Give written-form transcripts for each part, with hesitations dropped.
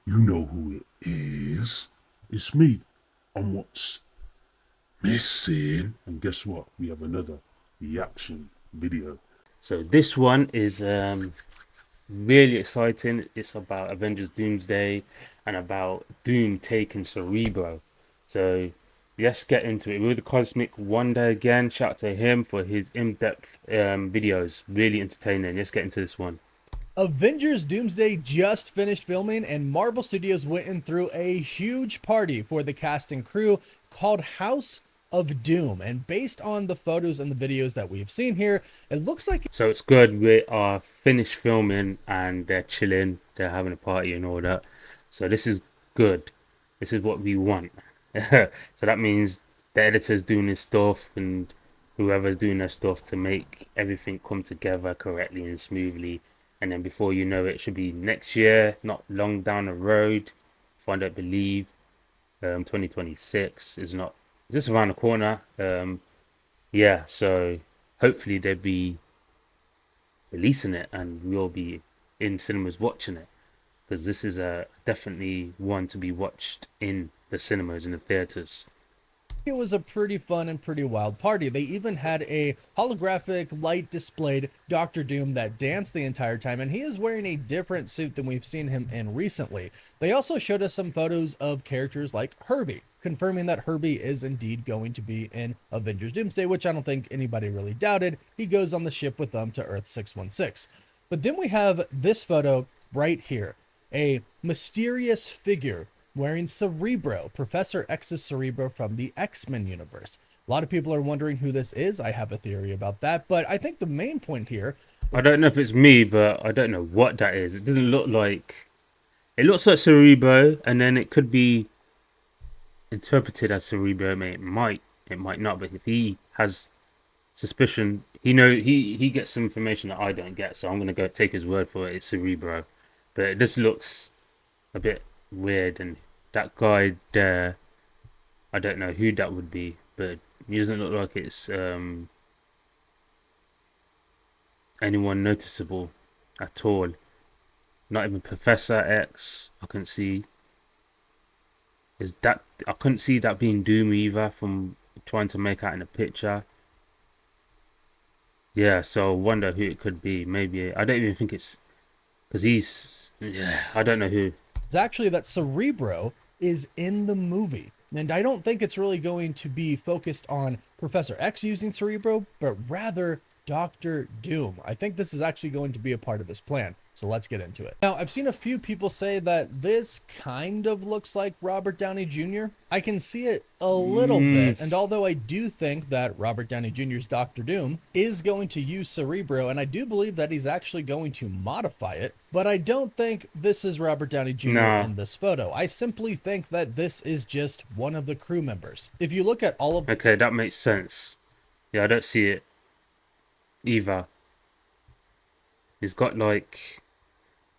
You know who it is. It's me. I'm what's missing. And guess what? We have another reaction video. So this one is really exciting. It's about Avengers Doomsday and about Doom taking Cerebro. So let's get into it. With the Cosmic Wonder again. Shout out to him for his in-depth videos. Really entertaining. Let's get into this one. Avengers Doomsday just finished filming, and Marvel Studios went in through a huge party for the cast and crew called House of Doom. And based on the photos and the videos that we've seen here, it looks like So it's good. We are finished filming and they're chilling. They're having a party and all that. So this is good. This is what we want. So that means the editor's doing his stuff and whoever's doing their stuff to make everything come together correctly and smoothly. And then before you know it, it should be next year, not long down the road. If I don't believe, 2026 is not just around the corner. Yeah, so hopefully they'll be releasing it and we'll be in cinemas watching it because this is a definitely one to be watched in the cinemas in the theaters. it was a pretty fun and pretty wild party. They even had a holographic light displayed Doctor Doom that danced the entire time, and he is wearing a different suit than we've seen him in recently. They also showed us some photos of characters like Herbie, confirming that Herbie is indeed going to be in Avengers Doomsday, which I don't think anybody really doubted. He goes on the ship with them to Earth 616. But then we have this photo right here, a mysterious figure wearing Cerebro, Professor X's Cerebro from the X-Men universe. A lot of people are wondering who this is. I have a theory about that, but I think the main point here I is don't know if it's me, but I don't know what that is. It doesn't look like it looks like Cerebro, and then it could be interpreted as Cerebro. It might not, but if he has suspicion, he gets some information that I don't get, so I'm gonna go take his word for it. It's Cerebro, but this looks a bit weird, and that guy there, I don't know who that would be, but he doesn't look like it's anyone noticeable at all. Not even Professor X. I couldn't see. Is that I couldn't see that being Doom either from trying to make out in the picture. Yeah, so I wonder who it could be. Maybe I don't even think it's because he's. Yeah, I don't know who. actually that Cerebro is in the movie. And I don't think it's really going to be focused on Professor X using Cerebro, but rather Doctor Doom. I think this is actually going to be a part of his plan. So let's get into it. Now, I've seen a few people say that this kind of looks like Robert Downey Jr. I can see it a little Mm, bit. And although I do think that Robert Downey Jr.'s Doctor Doom is going to use Cerebro, and I do believe that he's actually going to modify it, but I don't think this is Robert Downey Jr. nah. in this photo. I simply think that this is just one of the crew members. If you look at all of Okay, that makes sense. Yeah, I don't see it either. He's got like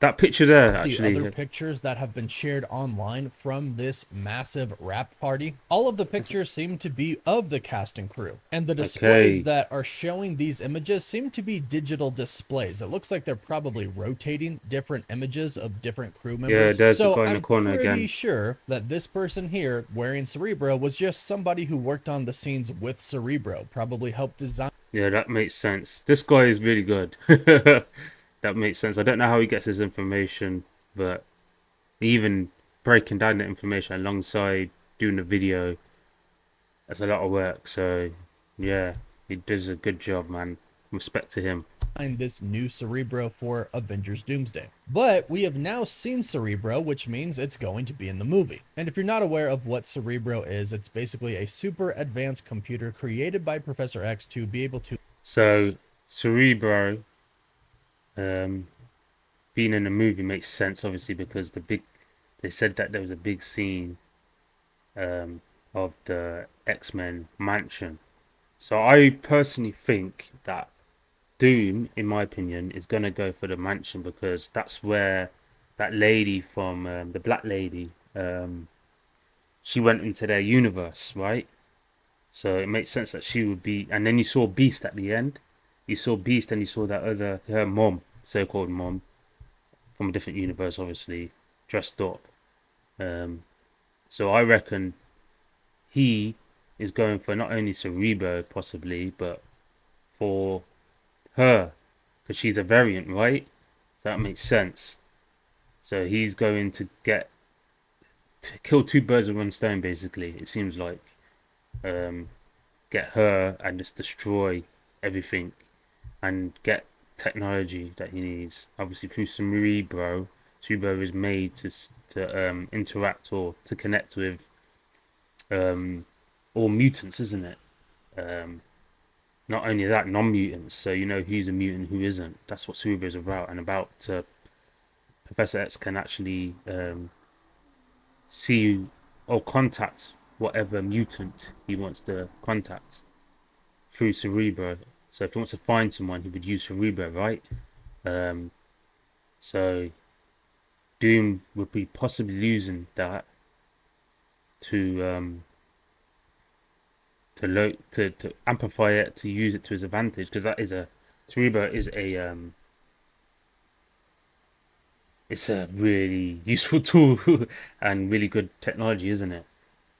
that picture there the other actually. pictures that have been shared online from this massive wrap party, all of the pictures seem to be of the cast and crew. And the displays Okay. that are showing these images seem to be digital displays. It looks like they're probably rotating different images of different crew Yeah, members. there's the So guy in the I'm corner pretty again. sure that this person here wearing Cerebro was just somebody who worked on the scenes with Cerebro, probably helped design. Yeah, that makes sense. This guy is really good. That makes sense. I don't know how he gets his information, but even breaking down the information alongside doing the video, that's a lot of work. So, yeah, he does a good job, man. Respect to him. This new Cerebro for Avengers Doomsday. But we have now seen Cerebro, which means it's going to be in the movie. And if you're not aware of what Cerebro is, it's basically a super advanced computer created by Professor X to be able to. So, Cerebro, um, being in the movie makes sense, obviously, because they said that there was a big scene, of the X-Men mansion. So I personally think that Doom, in my opinion, is gonna go for the mansion because that's where that lady from the Black Lady, she went into their universe, right? So it makes sense that she would be. And then you saw Beast at the end. You saw Beast, and you saw that other her mom, so-called mom from a different universe, obviously dressed up. So I reckon he is going for not only Cerebro possibly, but for her, because she's a variant, right? That makes sense. So he's going to kill two birds with one stone, basically. It seems like, get her and just destroy everything, and get technology that he needs. Obviously through Cerebro. Cerebro is made to interact or to connect with all mutants, isn't it? Not only that, non-mutants. So you know who's a mutant, who isn't. That's what Cerebro is about, and Professor X can actually see or contact whatever mutant he wants to contact through Cerebro. So if he wants to find someone, he would use Cerebro, right? So Doom would be possibly using that to amplify it, to use it to his advantage, because Cerebro is it's a really useful tool and really good technology, isn't it?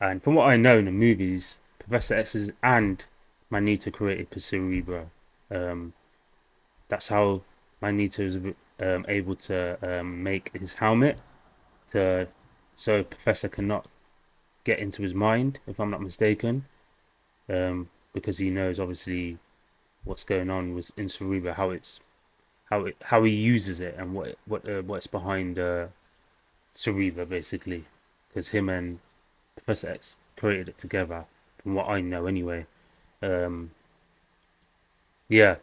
And from what I know in the movies, Professor X and Magneto created Cerebro. That's how Magneto was able to make his helmet, so Professor cannot get into his mind, if I'm not mistaken, because he knows obviously what's going on in Cerebro, how he uses it, and what's behind Cerebro, basically, because him and Professor X created it together, from what I know anyway. Yeah.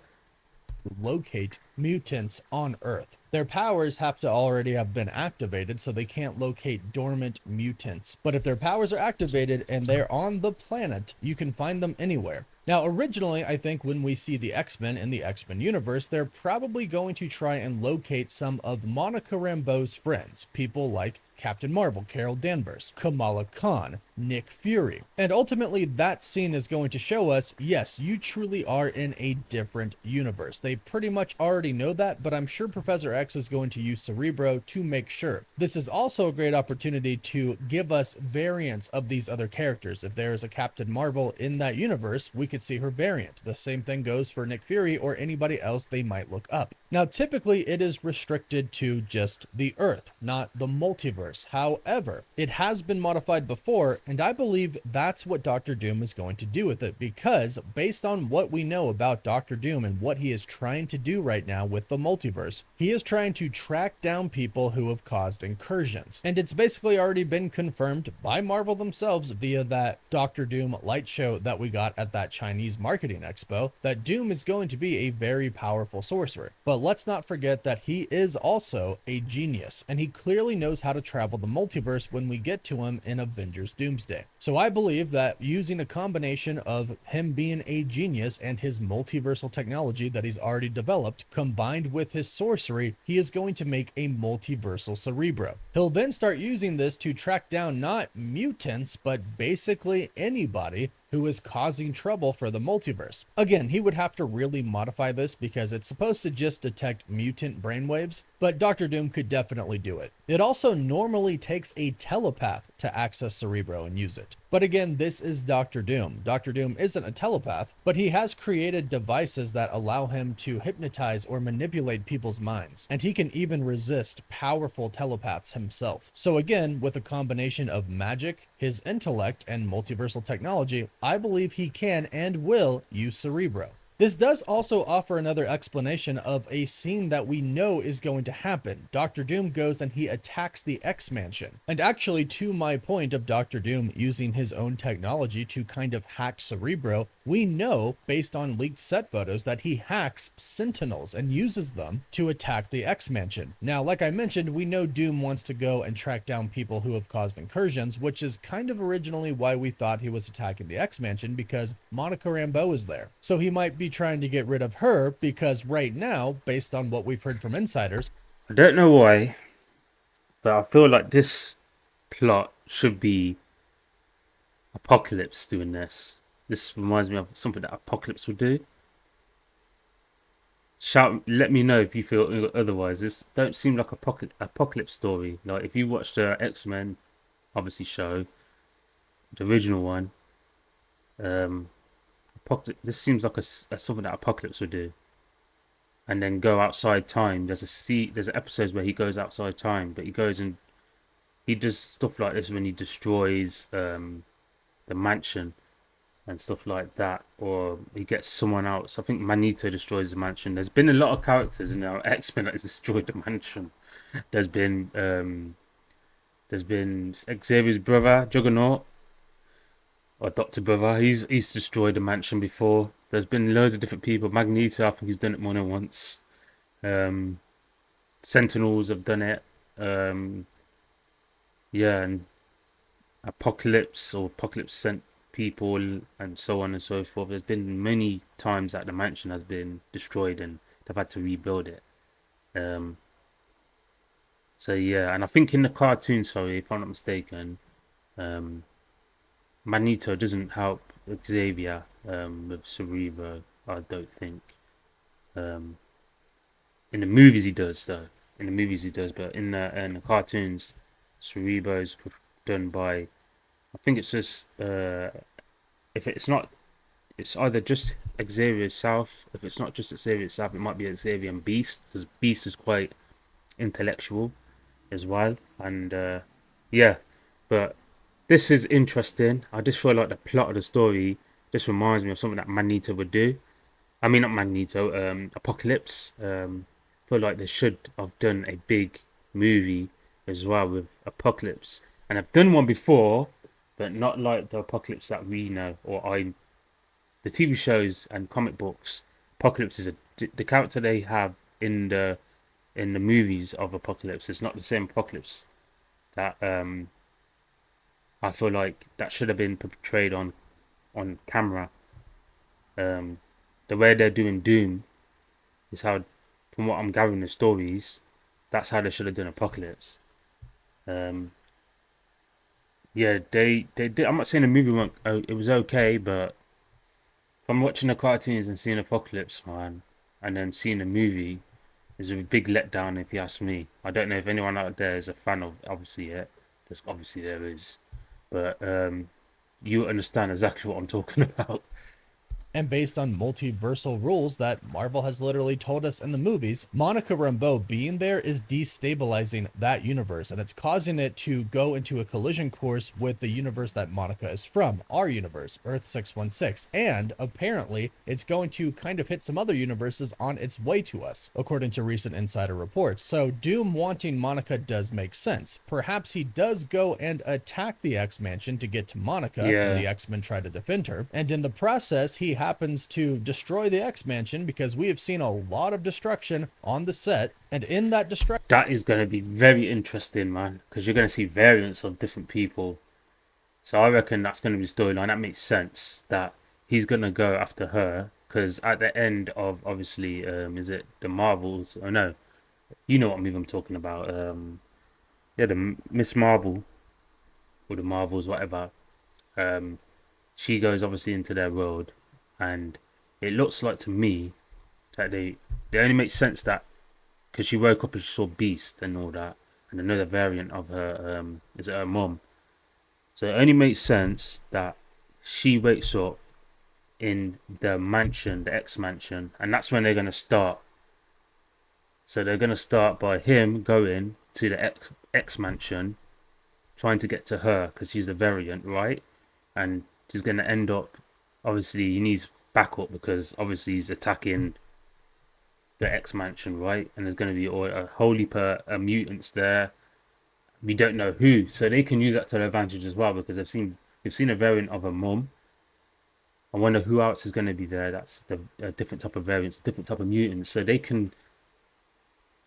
Locate mutants on Earth. Their powers have to already have been activated, so they can't locate dormant mutants. But if their powers are activated and they're on the planet, you can find them anywhere. Now, originally, I think when we see the X-Men in the X-Men universe, they're probably going to try and locate some of Monica Rambeau's friends, people like Captain Marvel, Carol Danvers, Kamala Khan, Nick Fury. And ultimately, that scene is going to show us, yes, you truly are in a different universe. They pretty much already know that, but I'm sure Professor X is going to use Cerebro to make sure. This is also a great opportunity to give us variants of these other characters. If there is a Captain Marvel in that universe, we could see her variant. The same thing goes for Nick Fury or anybody else they might look up. Now, typically it is restricted to just the Earth, not the multiverse. However, it has been modified before, and I believe that's what Doctor Doom is going to do with it, because based on what we know about Doctor Doom and what he is trying to do right now with the multiverse, he is trying to track down people who have caused incursions. And it's basically already been confirmed by Marvel themselves via that Doctor Doom light show that we got at that Chinese marketing expo, that Doom is going to be a very powerful sorcerer. But let's not forget that he is also a genius, and he clearly knows how to travel the multiverse when we get to him in Avengers Doomsday. So I believe that using a combination of him being a genius and his multiversal technology that he's already developed, combined with his sorcery, he is going to make a multiversal Cerebro. He'll then start using this to track down not mutants, but basically anybody who is causing trouble for the multiverse. Again, he would have to really modify this because it's supposed to just detect mutant brainwaves, but Doctor Doom could definitely do it. It also normally takes a telepath to access Cerebro and use it. But again, this is Doctor Doom. Doctor Doom isn't a telepath, but he has created devices that allow him to hypnotize or manipulate people's minds, and he can even resist powerful telepaths himself. So again, with a combination of magic, his intellect, and multiversal technology, I believe he can and will use Cerebro. This does also offer another explanation of a scene that we know is going to happen. Doctor Doom goes and he attacks the X-Mansion. And actually, to my point of Doctor Doom using his own technology to kind of hack Cerebro, we know, based on leaked set photos, that he hacks Sentinels and uses them to attack the X-Mansion. Now, like I mentioned, we know Doom wants to go and track down people who have caused incursions, which is kind of originally why we thought he was attacking the X-Mansion, because Monica Rambeau is there. So he might be trying to get rid of her, because right now, based on what we've heard from insiders, I don't know why, but I feel like this plot should be Apocalypse doing this. This reminds me of something that Apocalypse would do. Let me know if you feel otherwise. This don't seem like a Apocalypse story. Like if you watched X-Men obviously show, the original one. This seems like something that Apocalypse would do, and then go outside time. There's episodes where he goes outside time, but he does stuff like this when he destroys the mansion and stuff like that, or he gets someone else. I think Magneto destroys the mansion. There's been a lot of characters in our X-Men that has destroyed the mansion. There's been Xavier's brother, Juggernaut, or Doctor Brother. He's destroyed the mansion before. There's been loads of different people. Magneto, I think he's done it more than once. Sentinels have done it. Yeah, and Apocalypse sent people and so on and so forth. There's been many times that the mansion has been destroyed and they've had to rebuild it. So yeah, and I think in the cartoon, sorry if I'm not mistaken, Magneto doesn't help Xavier with Cerebro, I don't think. In the movies he does though. In the movies he does, but in the cartoons, Cerebro is done by, I think it's just if it's not, it's either just Xavier South. If it's not just Xavier South, it might be Xavier and Beast, because Beast is quite intellectual as well. And yeah, but this is interesting. I just feel like the plot of the story just reminds me of something that Magneto would do. I mean, not Magneto, Apocalypse. Feel like they should have done a big movie as well with Apocalypse, and I've done one before, but not like the Apocalypse that we know the TV shows and comic books. Apocalypse is the character they have in the movies of Apocalypse is not the same Apocalypse that I feel like that should have been portrayed on camera. The way they're doing Doom is how, from what I'm gathering the stories, that's how they should have done Apocalypse. Yeah, they did. I'm not saying the movie it was okay, but from watching the cartoons and seeing Apocalypse, man, and then seeing the movie, is a big letdown if you ask me. I don't know if anyone out there is a fan of obviously it. There's obviously there is, but you understand exactly what I'm talking about. And based on multiversal rules that Marvel has literally told us in the movies, Monica Rambeau being there is destabilizing that universe, and it's causing it to go into a collision course with the universe that Monica is from, our universe, Earth 616. And apparently, it's going to kind of hit some other universes on its way to us, according to recent insider reports. So Doom wanting Monica does make sense. Perhaps he does go and attack the X-Mansion to get to Monica, and the X-Men try to defend her. And in the process, he happens to destroy the X-Mansion, because we have seen a lot of destruction on the set, and in that destruction, that is going to be very interesting, man, because you're going to see variants of different people. So I reckon that's going to be the storyline. That makes sense that he's going to go after her, because at the end of, obviously, is it the Marvels? Oh no, you know what movie I'm talking about. Yeah, the Miss Marvel, or the Marvels, whatever. She goes obviously into their world, and it looks like to me that they only make sense that because she woke up and she saw Beast and all that, and another variant of her, is it her mom? So it only makes sense that she wakes up in the mansion, the X mansion, and that's when they're going to start. So they're going to start by him going to the X mansion, trying to get to her because she's a variant, right? And she's going to end up, obviously he needs backup because obviously he's attacking the X mansion, right? And there's going to be a whole heap of mutants there. We don't know who, so they can use that to their advantage as well, because they've seen a variant of a mum. I wonder who else is going to be there. That's a different type of variants, different type of mutants, so they can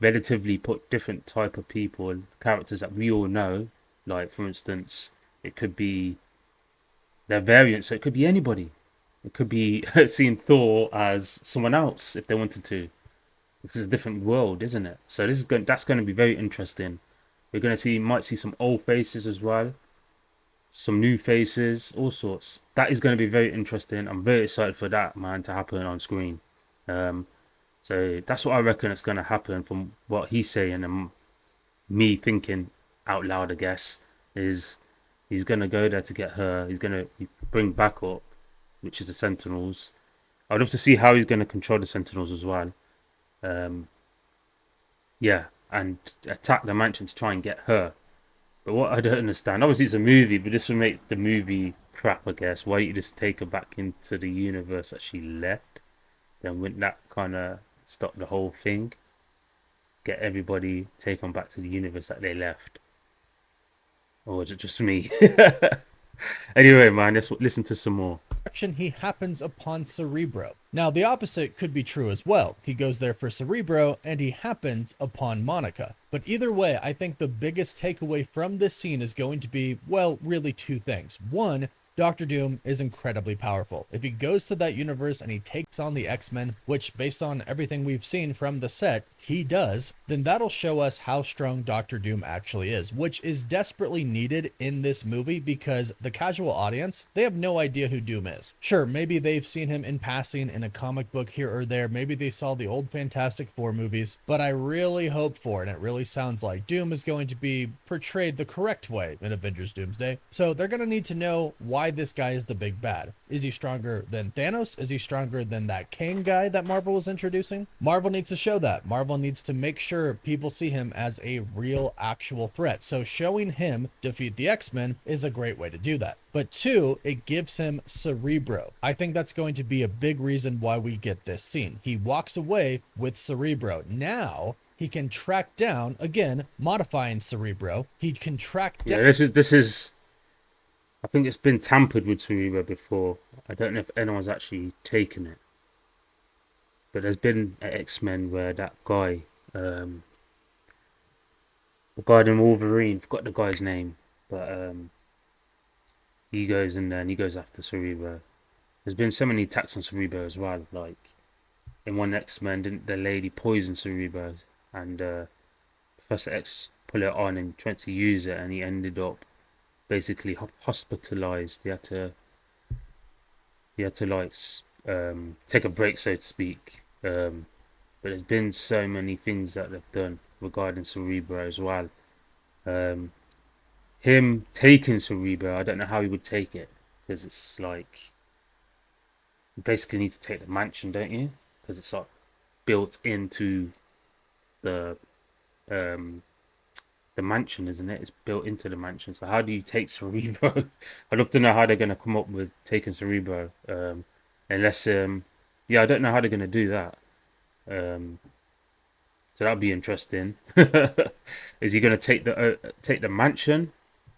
relatively put different type of people, characters that we all know. Like for instance, it could be their variants, so it could be anybody. It could be seeing Thor as someone else if they wanted to. This is a different world, isn't it? So that's going to be very interesting. We're going to might see some old faces as well, some new faces, all sorts. That is going to be very interesting. I'm very excited for that, man, to happen on screen. So that's what I reckon is going to happen from what he's saying, and me thinking out loud, I guess, is He's gonna go there to get her. He's gonna bring backup, which is the Sentinels. I'd love to see how he's gonna control the Sentinels as well. Yeah, and attack the mansion to try and get her. But what I don't understand, obviously it's a movie, but this would make the movie crap, I guess. Why don't you just take her back into the universe that she left? Then wouldn't that kind of stop the whole thing? Get everybody taken back to the universe that they left? Or is it just me? Anyway, man, let's listen to some more. He happens upon Cerebro. Now, the opposite could be true as well. He goes there for Cerebro, and he happens upon Monica. But either way, I think the biggest takeaway from this scene is going to be, well, really two things. One, Doctor Doom is incredibly powerful. If he goes to that universe and he takes on the X-Men, which based on everything we've seen from the set, he does, then that'll show us how strong Doctor Doom actually is, which is desperately needed in this movie because the casual audience, they have no idea who Doom is. Sure, maybe they've seen him in passing in a comic book here or there, maybe they saw the old Fantastic Four movies, but I really hope for, and it really sounds like Doom is going to be portrayed the correct way in Avengers Doomsday. So they're going to need to know why this guy is the big bad. Is he stronger than Thanos? Is he stronger than that Kang guy that Marvel was introducing? Marvel needs to show that. Marvel needs to make sure people see him as a real, actual threat. So showing him defeat the X-Men is a great way to do that. But two, it gives him Cerebro. I think that's going to be a big reason why we get this scene. He walks away with Cerebro. Now he can track down, again, modifying Cerebro. He can track down. Yeah, this is. I think it's been tampered with Cerebro before. I don't know if anyone's actually taken it. But there's been an X-Men where that guy, regarding Wolverine, forgot the guy's name, but he goes in there and he goes after Cerebro. There's been so many attacks on Cerebro as well. Like in one X-Men, didn't the lady poison Cerebro and Professor X put it on and tried to use it, and he ended up basically hospitalized. He had to like take a break, so to speak. But there's been so many things that they've done regarding Cerebro as well. Him taking Cerebro, I don't know how he would take it, because it's like you basically need to take the mansion, don't you? Because it's like built into the mansion, isn't it? It's built into the mansion. So how do you take Cerebro? I'd love to know how they're going to come up with taking Cerebro. Unless, yeah, I don't know how they're going to do that. So that'd be interesting. Is he going to take the mansion?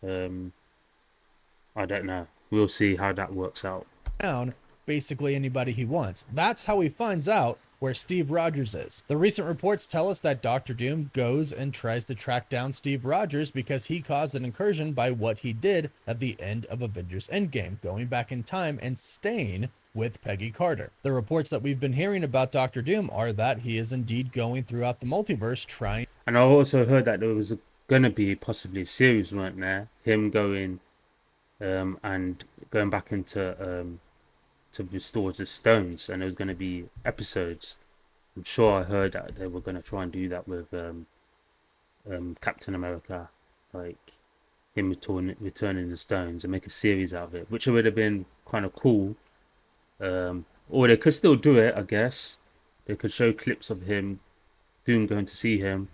I don't know. We'll see how that works out. Down basically anybody he wants. That's how he finds out where Steve Rogers is. The recent reports tell us that Doctor Doom goes and tries to track down Steve Rogers because he caused an incursion by what he did at the end of Avengers Endgame, going back in time and staying with Peggy Carter. The reports that we've been hearing about Doctor Doom are that he is indeed going throughout the multiverse trying. And I also heard that there was going to be possibly a series, weren't there? Him going and going back into to restore the stones, and there was going to be episodes. I'm sure I heard that they were going to try and do that with Captain America, like him returning the stones and make a series out of it, which would have been kind of cool. Or they could still do it, I guess. They could show clips of him, Doom going to see him,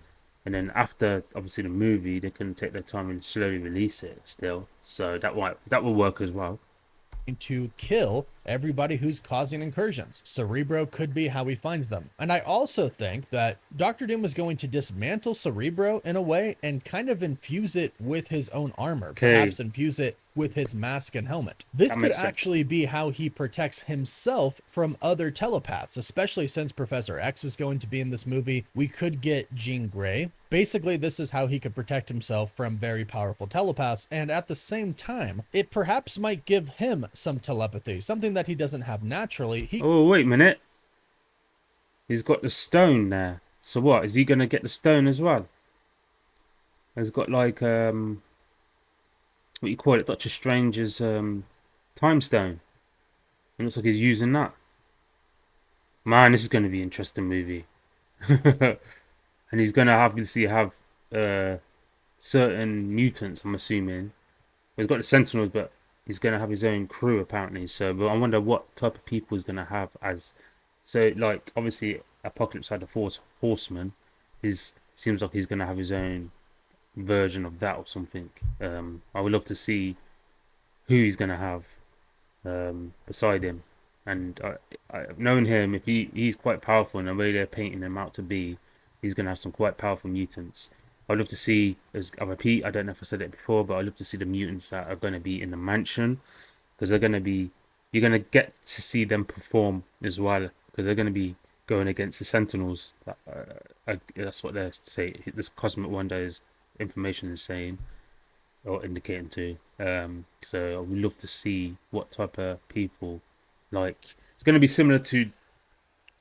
and then after obviously the movie, they can take their time and slowly release it still. So that will work as well. To kill everybody who's causing incursions. Cerebro could be how he finds them. And I also think that Doctor Doom is going to dismantle Cerebro in a way and kind of infuse it with his own armor. Okay. Perhaps infuse it with his mask and helmet. This could actually be how he protects himself from other telepaths, especially since Professor X is going to be in this movie. We could get Jean Grey. Basically, this is how he could protect himself from very powerful telepaths, and at the same time, it perhaps might give him some telepathy, something that he doesn't have naturally. Oh, wait a minute. He's got the stone there. So what? Is he going to get the stone as well? He's got like, what you call it, Doctor Strange's time stone. It looks like he's using that. Man, this is going to be an interesting movie. And he's going to obviously have certain mutants, I'm assuming, he's got the Sentinels, but he's gonna have his own crew apparently. So, but I wonder what type of people he's gonna have as. So, like, obviously, Apocalypse had the Force Horseman. Is seems like he's gonna have his own version of that or something. I would love to see who he's gonna have beside him. And knowing him, if he's quite powerful, and the way they're painting him out to be, he's gonna have some quite powerful mutants. I'd love to see, as I repeat, I don't know if I said it before, but I'd love to see the mutants that are gonna be in the mansion, because they're gonna be, you're gonna get to see them perform as well, because they're gonna be going against the Sentinels. That's what they're saying. This Cosmic Wonder's information is saying or indicating to. So I would love to see what type of people, like, it's going to be similar to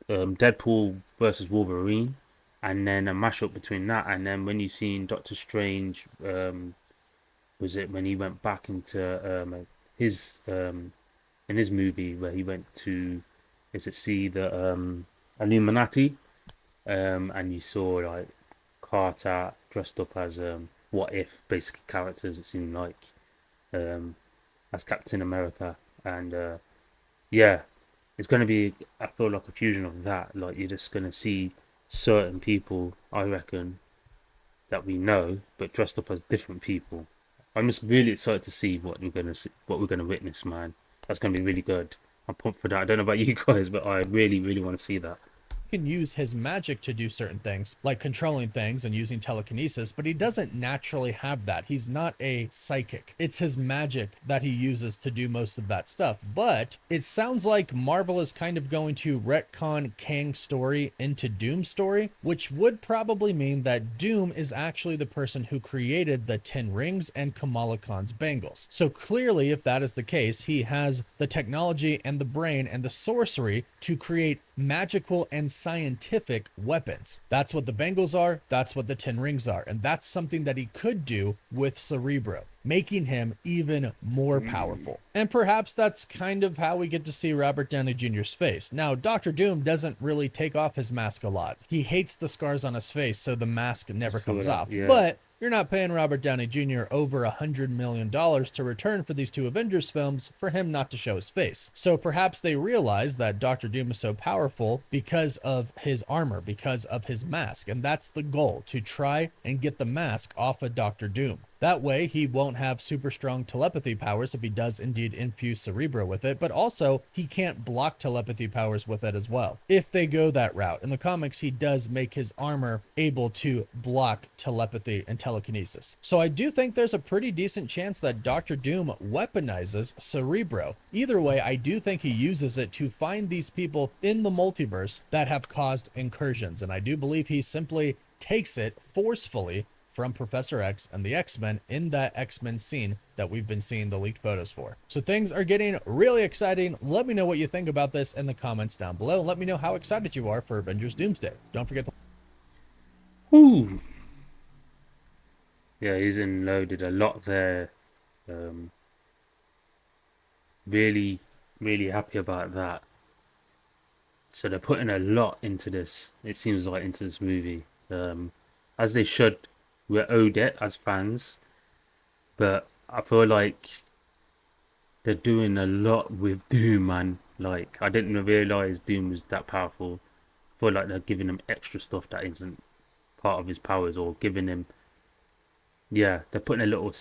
Deadpool versus Wolverine, and then a mashup between that, and then when you seen Doctor Strange, was it when he went back into his in his movie where he went to, is it see the Illuminati, and you saw like Carter dressed up as what if basically characters, it seemed like, as Captain America, and yeah, it's going to be, I feel like, a fusion of that. Like, you're just going to see certain people, I reckon, that we know, but dressed up as different people. I'm just really excited to see what we're going to see, what we're going to witness, man. That's going to be really good. I'm pumped for that. I don't know about you guys, but I really, really want to see that. Can use his magic to do certain things, like controlling things and using telekinesis, but he doesn't naturally have that. He's not a psychic. It's his magic that he uses to do most of that stuff. But it sounds like Marvel is kind of going to retcon Kang's story into Doom's story, which would probably mean that Doom is actually the person who created the 10 rings and Kamala Khan's bangles. So clearly, if that is the case, he has the technology and the brain and the sorcery to create magical and scientific weapons. That's what the bangles are, that's what the 10 rings are, and that's something that he could do with Cerebro, making him even more powerful. And perhaps that's kind of how we get to see Robert Downey Jr.'s face. Now, Doctor Doom doesn't really take off his mask a lot. He hates the scars on his face, so the mask never comes off. Yeah. But you're not paying Robert Downey Jr. over $100 million to return for these two Avengers films for him not to show his face. So perhaps they realize that Doctor Doom is so powerful because of his armor, because of his mask. And that's the goal, to try and get the mask off of Doctor Doom. That way, he won't have super strong telepathy powers if he does indeed infuse Cerebro with it, but also he can't block telepathy powers with it as well, if they go that route. In the comics, he does make his armor able to block telepathy and telekinesis. So I do think there's a pretty decent chance that Doctor Doom weaponizes Cerebro. Either way, I do think he uses it to find these people in the multiverse that have caused incursions, and I do believe he simply takes it forcefully from Professor X and the X-Men in that X-Men scene that we've been seeing the leaked photos for. So things are getting really exciting. Let me know what you think about this in the comments down below, and let me know how excited you are for Avengers Doomsday. Don't forget to... Ooh. Yeah, he's loaded a lot there. Really, really happy about that. So they're putting a lot into this, it seems like, into this movie. As they should. We're owed it as fans, but I feel like they're doing a lot with Doom, man. Like, I didn't realize Doom was that powerful. I feel like they're giving him extra stuff that isn't part of his powers, or giving him, yeah, they're putting a little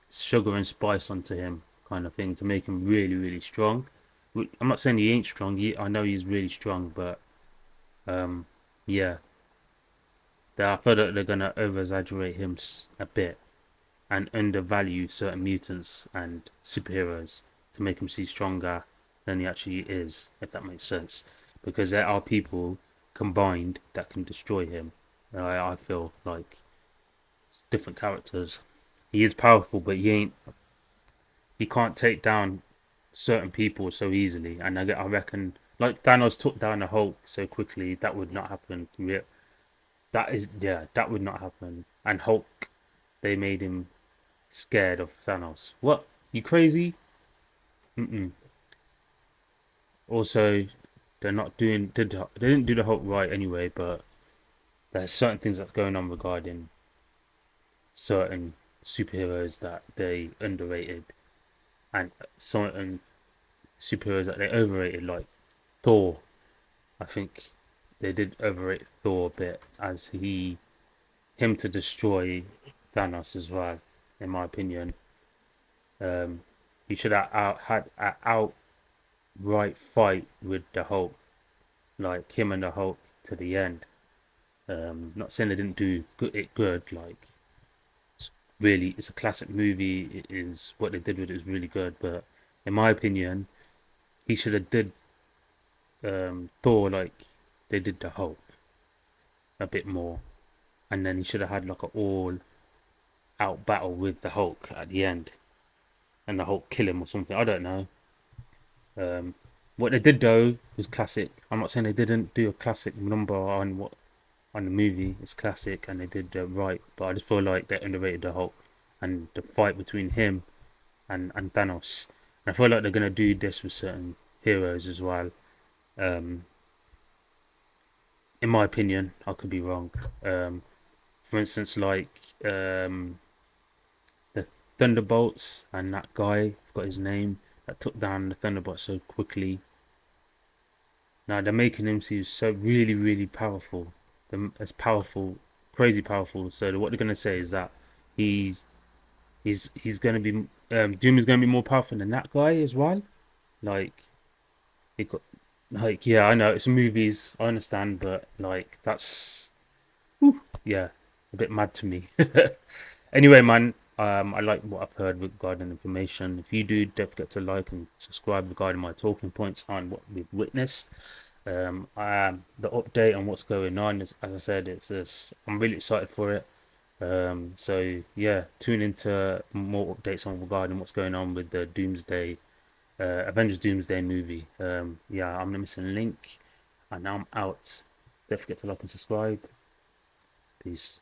sugar and spice onto him, kind of thing, to make him really, really strong. I'm not saying he ain't strong. I know he's really strong, but yeah. I feel that they're going to over-exaggerate him a bit and undervalue certain mutants and superheroes to make him seem stronger than he actually is, if that makes sense. Because there are people combined that can destroy him. I feel like it's different characters. He is powerful, but he can't take down certain people so easily. And I reckon, like Thanos took down the Hulk so quickly, that would not happen. That would not happen. And Hulk, they made him scared of Thanos. What? You crazy? Also, they didn't do the Hulk right anyway, but there's certain things that's going on regarding certain superheroes that they underrated and certain superheroes that they overrated, like Thor. I think they did overrate Thor a bit, as him to destroy Thanos as well, in my opinion. Um, he should have had an outright fight with the Hulk, like him and the Hulk to the end. Not saying they didn't do good. Like it's a classic movie. It is what they did with it is really good. But in my opinion, he should have did Thor like they did the Hulk a bit more, and then he should have had like an all out battle with the Hulk at the end, and the Hulk kill him or something. I don't know. Um, what they did though was classic. I'm not saying they didn't do a classic number on the movie. It's classic and they did right, but I just feel like they underrated the Hulk and the fight between him and Thanos. And I feel like they're gonna do this with certain heroes as well. Um, in my opinion, I could be wrong. For instance, like the Thunderbolts and that guy, I forgot his name, that took down the Thunderbolts so quickly. Now they're making him seem so really, really powerful. As powerful, crazy powerful. So what they're gonna say is that he's he's gonna be Doom is gonna be more powerful than that guy as well. Like he got like yeah, I know it's movies, I understand, but like that's yeah, a bit mad to me. Anyway, man, I like what I've heard regarding information. If you do, don't forget to like and subscribe regarding my talking points on what we've witnessed. The update on what's going on is, as I said, it's just I'm really excited for it. So yeah, tune into more updates on regarding what's going on with the Doomsday, Avengers Doomsday movie. Yeah, I'm the missing link, and now I'm out. Don't forget to like and subscribe. Peace.